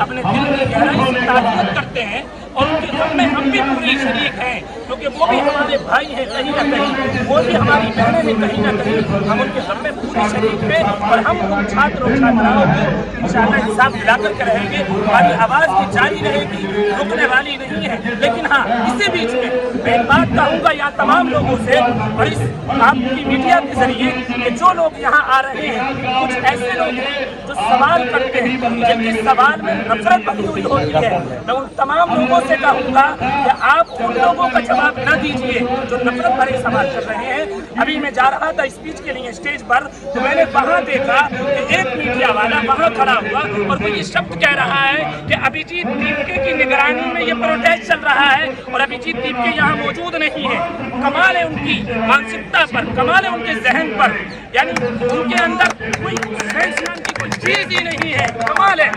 अपने दिल की गहराई से ताज़ियत करते हैं और उनके गम में हम भी पूरे शरीक हैं, क्योंकि वो भी हमारे भाई हैं कहीं ना कहीं, वो भी हमारी बहनें हैं कहीं ना कहीं। हम उनके गम में पूरे शरीक हैं और हम उन छात्रों छात्राओं को इंशाअल्लाह इंसाफ दिलाकर के रहेंगे। हमारी आवाज़ की जारी रहेगी, रुकने वाली नहीं है। लेकिन हाँ, इसी बीच में मैं एक बात कहूँगा यहाँ तमाम लोगों से और इस आपकी मीडिया के जरिए कि जो लोग यहाँ आ रहे हैं, कुछ ऐसे लोग हैं जो सवाल करते हैं, जिनके सवाल में नफरत भरी हुई होती है। मैं उन तमाम लोगों से कहूँगा कि आप उन लोगों का जवाब न दीजिए जो नफरत भरे सवाल कर रहे हैं। अभी मैं जा रहा था स्पीच के लिए स्टेज पर, तो मैंने वहाँ देखा कि एक मीडिया वाला वहाँ खड़ा हुआ और वो ये शब्द कह रहा है कि अभिजीत दीपके की निगरानी में ये प्रोटेस्ट चल रहा है और अभिजीत दीपके यहाँ मौजूद नहीं है। कमाल है उनकी मानसिकता पर, कमाल है उनके जहन पर, यानी उनके अंदर कोई सेंस नाम की कोई चीज ही नहीं है। कमाल है।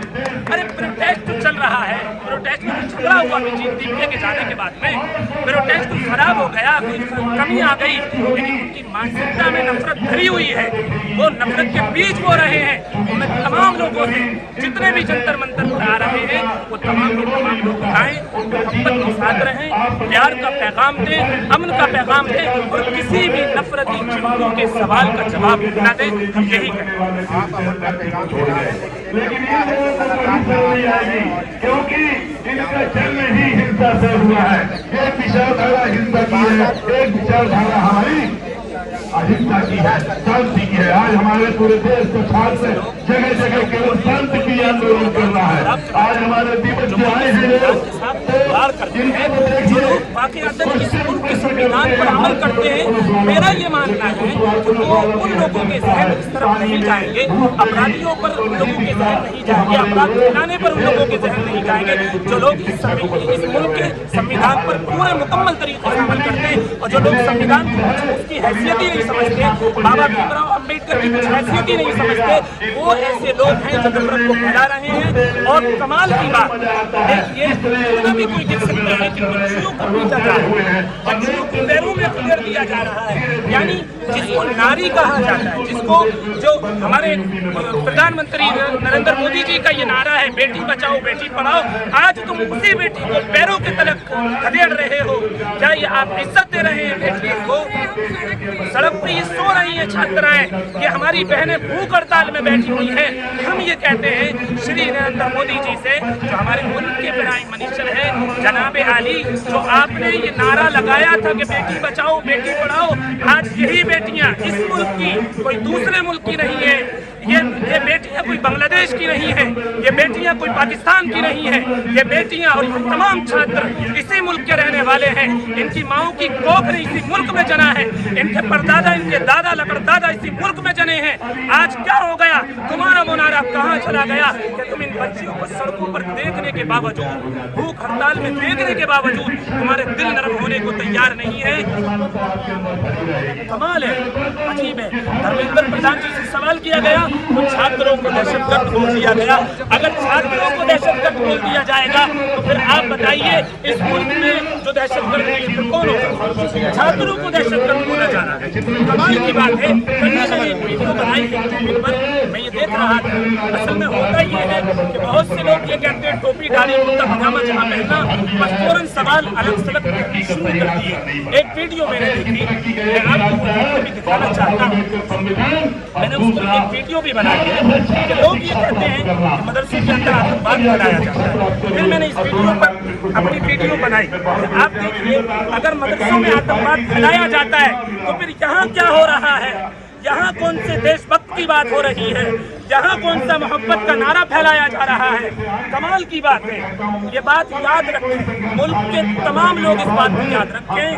अरे प्रोटेस्ट तो चल रहा है, प्रोटेस्ट में तो झगड़ा हुआ अभिजीत दीपके के जाने के बाद में, प्रोटेस्ट तो खराब हो गया, कोई कमी आ गई, लेकिन उनकी मानसिकता में नफरत भरी हुई है। वो नफरत के बीच हो रहे हैं। तो मैं तमाम लोगों से, जितने भी जंतर मंतर पर आ रहे हैं, वो तमाम लोग आए, मोहब्बत के साथ रहें, प्यार का पैगाम दें, अमन का पैगाम दें और किसी भी नफरती चिमटों के सवाल का जवाब न दें। हम यही क्योंकि इनका जन्म ही हिंसा से हुआ है। एक विचारधारा हिंसा की है, एक विचारधारा हमारी अहिंसा की है, शांति की है। आज हमारे पूरे देश को छात्र जगह जगह केवल शांति की आंदोलन कर रहा है। आज हमारे दिवस जो आए हैं के संविधान पर अमल करते हैं। मेरा ये मानना है कि वो उन लोगों के जहन इस तरफ नहीं जाएंगे, अपराधियों पर उन लोगों के जहन नहीं जाएंगे, अपराध फैलाने पर उन लोगों के जहन नहीं जाएंगे, जो लोग इस मुल्क के संविधान पर पूरे मुकम्मल तरीके से अमल करते हैं और जो लोग संविधान की उसकी हैसियत ही नहीं समझते, बाबा भीमराव अम्बेडकर की कुछ हैसियत ही नहीं समझते, वो ऐसे लोग हैं जो नफरत को फैला रहे हैं। और कमाल की बात देखिए, इतना भी कोई देख सकता है कि बच्चियों को पीटा जा रहा है, बच्चियों को पैरों में पकड़ दिया जा रहा है, यानी जिसको नारी कहा जाता है, जिसको जो हमारे प्रधानमंत्री नरेंद्र मोदी जी का ये नारा है, बेटी बचाओ बेटी पढ़ाओ, आज तुम उसी बेटी को पैरों के तले खदेड़ रहे हो। क्या ये आप इज्जत दे रहे हैं बेटी को? सड़क पे ये सो रही है छात्राएं, ये हमारी बहनें भूख हड़ताल में बैठी हुई हैं। हम ये कहते हैं श्री नरेंद्र मोदी जी से, जो हमारे मुल्क के प्राइम मिनिस्टर है जनाब आली, जो आपने ये नारा लगाया था कि बेटी बचाओ बेटी पढ़ाओ, आज यही बेटियां इस मुल्क की, कोई दूसरे मुल्क की नहीं है। ये बेटियां कोई बांग्लादेश की नहीं है, ये बेटियां कोई पाकिस्तान की नहीं है, ये बेटियां और ये तमाम छात्र इसी मुल्क के रहने वाले हैं। इनकी माओं की कोख ने इसी मुल्क में जना है, इनके परदादा, इनके दादा लकड़दादा इसी मुल्क में जने हैं। आज क्या हो गया? तुम्हारा वो नारा कहाँ चला गया कि तुम इन बच्चियों को सड़कों पर देखने के बावजूद, भूख हड़ताल में देखने के बावजूद तुम्हारे दिल नरम होने को तैयार नहीं है? कमाल है, अजीब है। धर्मेंद्र प्रधान जी से सवाल किया गया तो छात्रों को दहशतगर्द बोल दिया गया। अगर छात्रों को दहशतगर्द बोल दिया जाएगा तो फिर आप बताइए इस मुल्क में जो दहशतगर्द है फिर कौन होगा? छात्रों को दहशतगर्द बोला जा रहा है। कमाल की बात है। मैंने एक वीडियो बनाई यूट्यूब पर, मैं ये देख रहा था। असल में होता ये है कि बहुत से लोग ये कहते हैं टोपी डाली कुर्ता पजामा जहाँ पहनना, बस फौरन सवाल अलग सलग शुरू कर दिए। एक वीडियो मैंने देखी, मैं आपको वीडियो भी दिखाना चाहता हूँ। मैंने उसको एक वीडियो भी बनाई है कि लोग ये कहते हैं कि मदरसे के अंदर आतंकवाद फैलाया जाता है। फिर मैंने इस वीडियो पर अपनी वीडियो बनाई। आप देखिए, अगर मदरसों में आतंकवाद फैलाया जाता है तो फिर यहाँ क्या हो रहा है? यहाँ कौन से देशभक्त की बात हो रही है? यहाँ कौन सा मोहब्बत का नारा फैलाया जा रहा है? कमाल की बात है। ये बात याद रखें, मुल्क के तमाम लोग इस बात को याद रखें।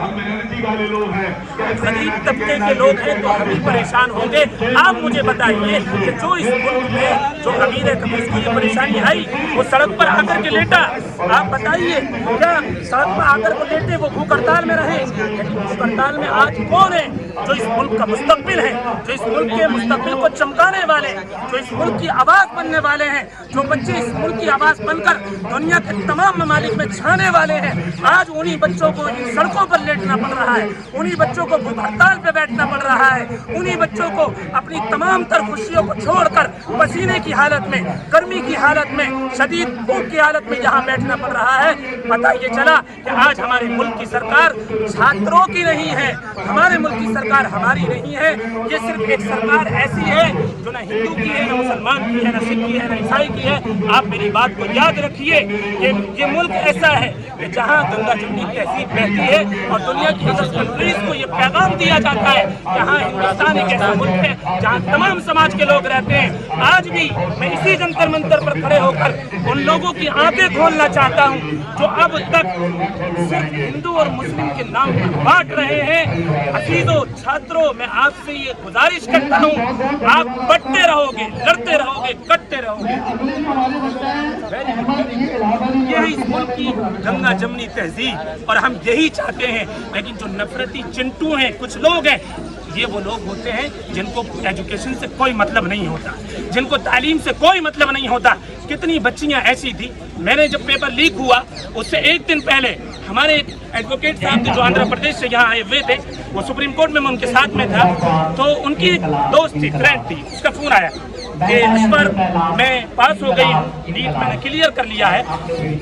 गरीब तबके के लोग हैं तो हम ही परेशान होंगे। आप मुझे बताइए कि जो इस मुल्क में जो अमीर है, कभी इसको ये परेशानी आई, वो सड़क पर आकर के लेटा, आप बताइए क्या सड़क पर आकर को लेटे वो भूख हड़ताल में रहे, लेकिन भूख हड़ताल में आज कौन है जो इस मुल्क का मुस्तकबिल है, जो इस मुल्क के मुस्तकबिल को चमकाने वाले, जो इस मुल्क की आवाज बनने वाले हैं, जो बच्चे इस मुल्क की आवाज बनकर दुनिया के तमाम ममालिक में छाने वाले हैं। आज उन्हीं बच्चों को इन सड़कों पर लेटना पड़ रहा है, उन्हीं बच्चों को भूख हड़ताल पे बैठना पड़ रहा है, उन्हीं बच्चों को अपनी तमाम तर खुशियों को छोड़कर पसीने की हालत में, गर्मी की हालत में, शदीद भूख की हालत में यहाँ बैठना पड़ रहा है। पता ये चला कि आज हमारे मुल्क की सरकार छात्रों की नहीं है, हमारे मुल्क की सरकार हमारी नहीं है। ये सिर्फ एक सरकार ऐसी है जो ना हिंदू की है, ना मुसलमान की है, ना सिख की है, ना ईसाई की है। आप मेरी बात को याद रखिए, ये मुल्क ऐसा है कि जहाँ गंगा जमुनी तहजीब बहती है और दुनिया की 10 कंट्रीज को ये पैगाम दिया जाता है कि हाँ, हिंदुस्तान एक ऐसा मुल्क है जहाँ तमाम समाज के लोग रहते हैं। आज भी मैं इसी जंतर मंतर पर खड़े होकर उन लोगों की आंखें खोलना चाहता हूँ जो अब तक सिर्फ हिंदू और मुस्लिम के नाम पर बांट रहे हैं। अजीजों, छात्रों, मैं आपसे ये गुजारिश करता हूँ, आप बटते रहोगे, लड़ते रहोगे, कटते रहोगे। यही इस मुल्क की गंगा जमनी तहजीब और हम यही चाहते हैं। लेकिन जो नफरती चिंटू हैं, कुछ लोग हैं, ये वो लोग होते हैं जिनको एजुकेशन से कोई मतलब नहीं होता, जिनको तालीम से कोई मतलब नहीं होता। कितनी बच्चियां ऐसी थी, मैंने जब पेपर लीक हुआ उससे एक दिन पहले हमारे एडवोकेट साहब थे जो आंध्र प्रदेश से यहाँ आए हुए थे, वो सुप्रीम कोर्ट में मैं उनके साथ में था, तो उनकी दोस्त थी, फ्रेंड थी, उसका फोन आया कि अशफर मैं पास हो गई, नीट मैंने क्लियर कर लिया है।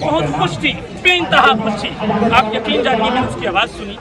बहुत खुश थी, बेइंतहा खुश थी। आप यकीन जानिए, मैंने उसकी आवाज़ सुनी,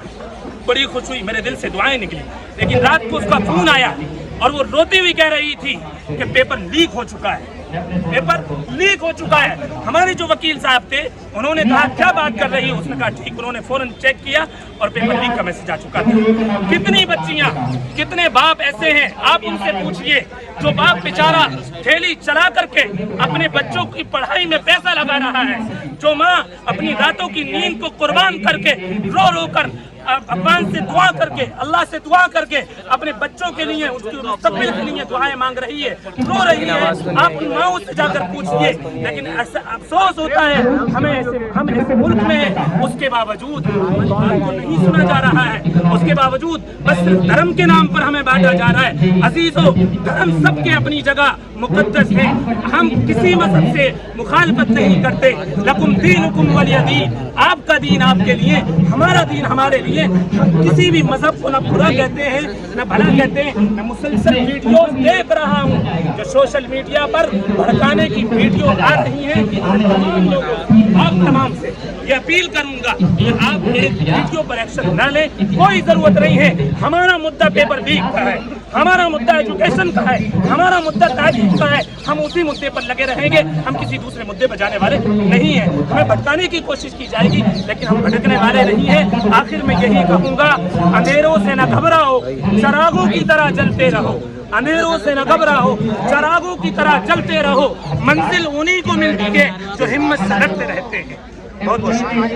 बड़ी खुश हुई, मेरे दिल से दुआएं निकली। लेकिन रात को उसका फोन आया और वो रोती हुई कह रही थी कि पेपर लीक हो चुका है, पेपर लीक हो चुका है। हमारे जो वकील साहब थे उन्होंने कहा क्या बात कर रही है, उसने कहा ठीक। उन्होंने फौरन चेक किया और पेपर लीक का मैसेज आ चुका था। कितनी बच्चियां, कितने बाप ऐसे हैं, आप उनसे पूछिए, जो बाप बेचारा ठेली चला करके अपने बच्चों की पढ़ाई में पैसा लगा रहा है, जो माँ अपनी रातों की नींद को कुर्बान करके रो रो कर भगवान से दुआ करके, अल्लाह से दुआ करके अपने बच्चों के लिए, उसके मुस्तकबिल के लिए दुआएं मांग रही है, रो रही है। आप उन माओं से जाकर पूछिए। लेकिन ऐसा अफसोस होता है, हम ऐसे मुल्क में हैं, उसके बावजूद हमारी बात को नहीं सुना जा रहा है, उसके बावजूद बस सिर्फ धर्म के नाम पर हमें बांटा जा रहा है। अजीजों, धर्म सबके अपनी जगह मुकद्दस है, हम किसी मजहब से मुखालफत नहीं करते। लकुम दीनुकुम वलिय दीन, आपका दीन आपके लिए, हमारा दीन हमारे लिए। हम किसी भी मजहब को न बुरा कहते हैं न भला कहते हैं। मैं मुसलसल वीडियो देख रहा हूँ जो सोशल मीडिया पर भड़काने की वीडियो आ रही है। तमाम लोगों, आप तमाम से ये अपील करूंगा कि आप एक वीडियो पर एक्शन न लें, कोई जरूरत नहीं है। हमारा मुद्दा पेपर लीक का है, हमारा मुद्दा एजुकेशन का है, हमारा मुद्दा तालीम का है। हम उसी मुद्दे पर लगे रहेंगे, हम किसी दूसरे मुद्दे पर जाने वाले नहीं हैं। हमें भटकाने की कोशिश की जाएगी लेकिन हम भटकने वाले नहीं हैं। आखिर में यही कहूंगा, अंधेरों से न घबराओ, चिरागों की तरह जलते रहो। अंधेरों से न घबराओ, चिरागों की तरह जलते रहो। मंजिल उन्हीं को मिलती है जो हिम्मत से लड़ते रहते हैं। बहुत बहुत शुक्रिया।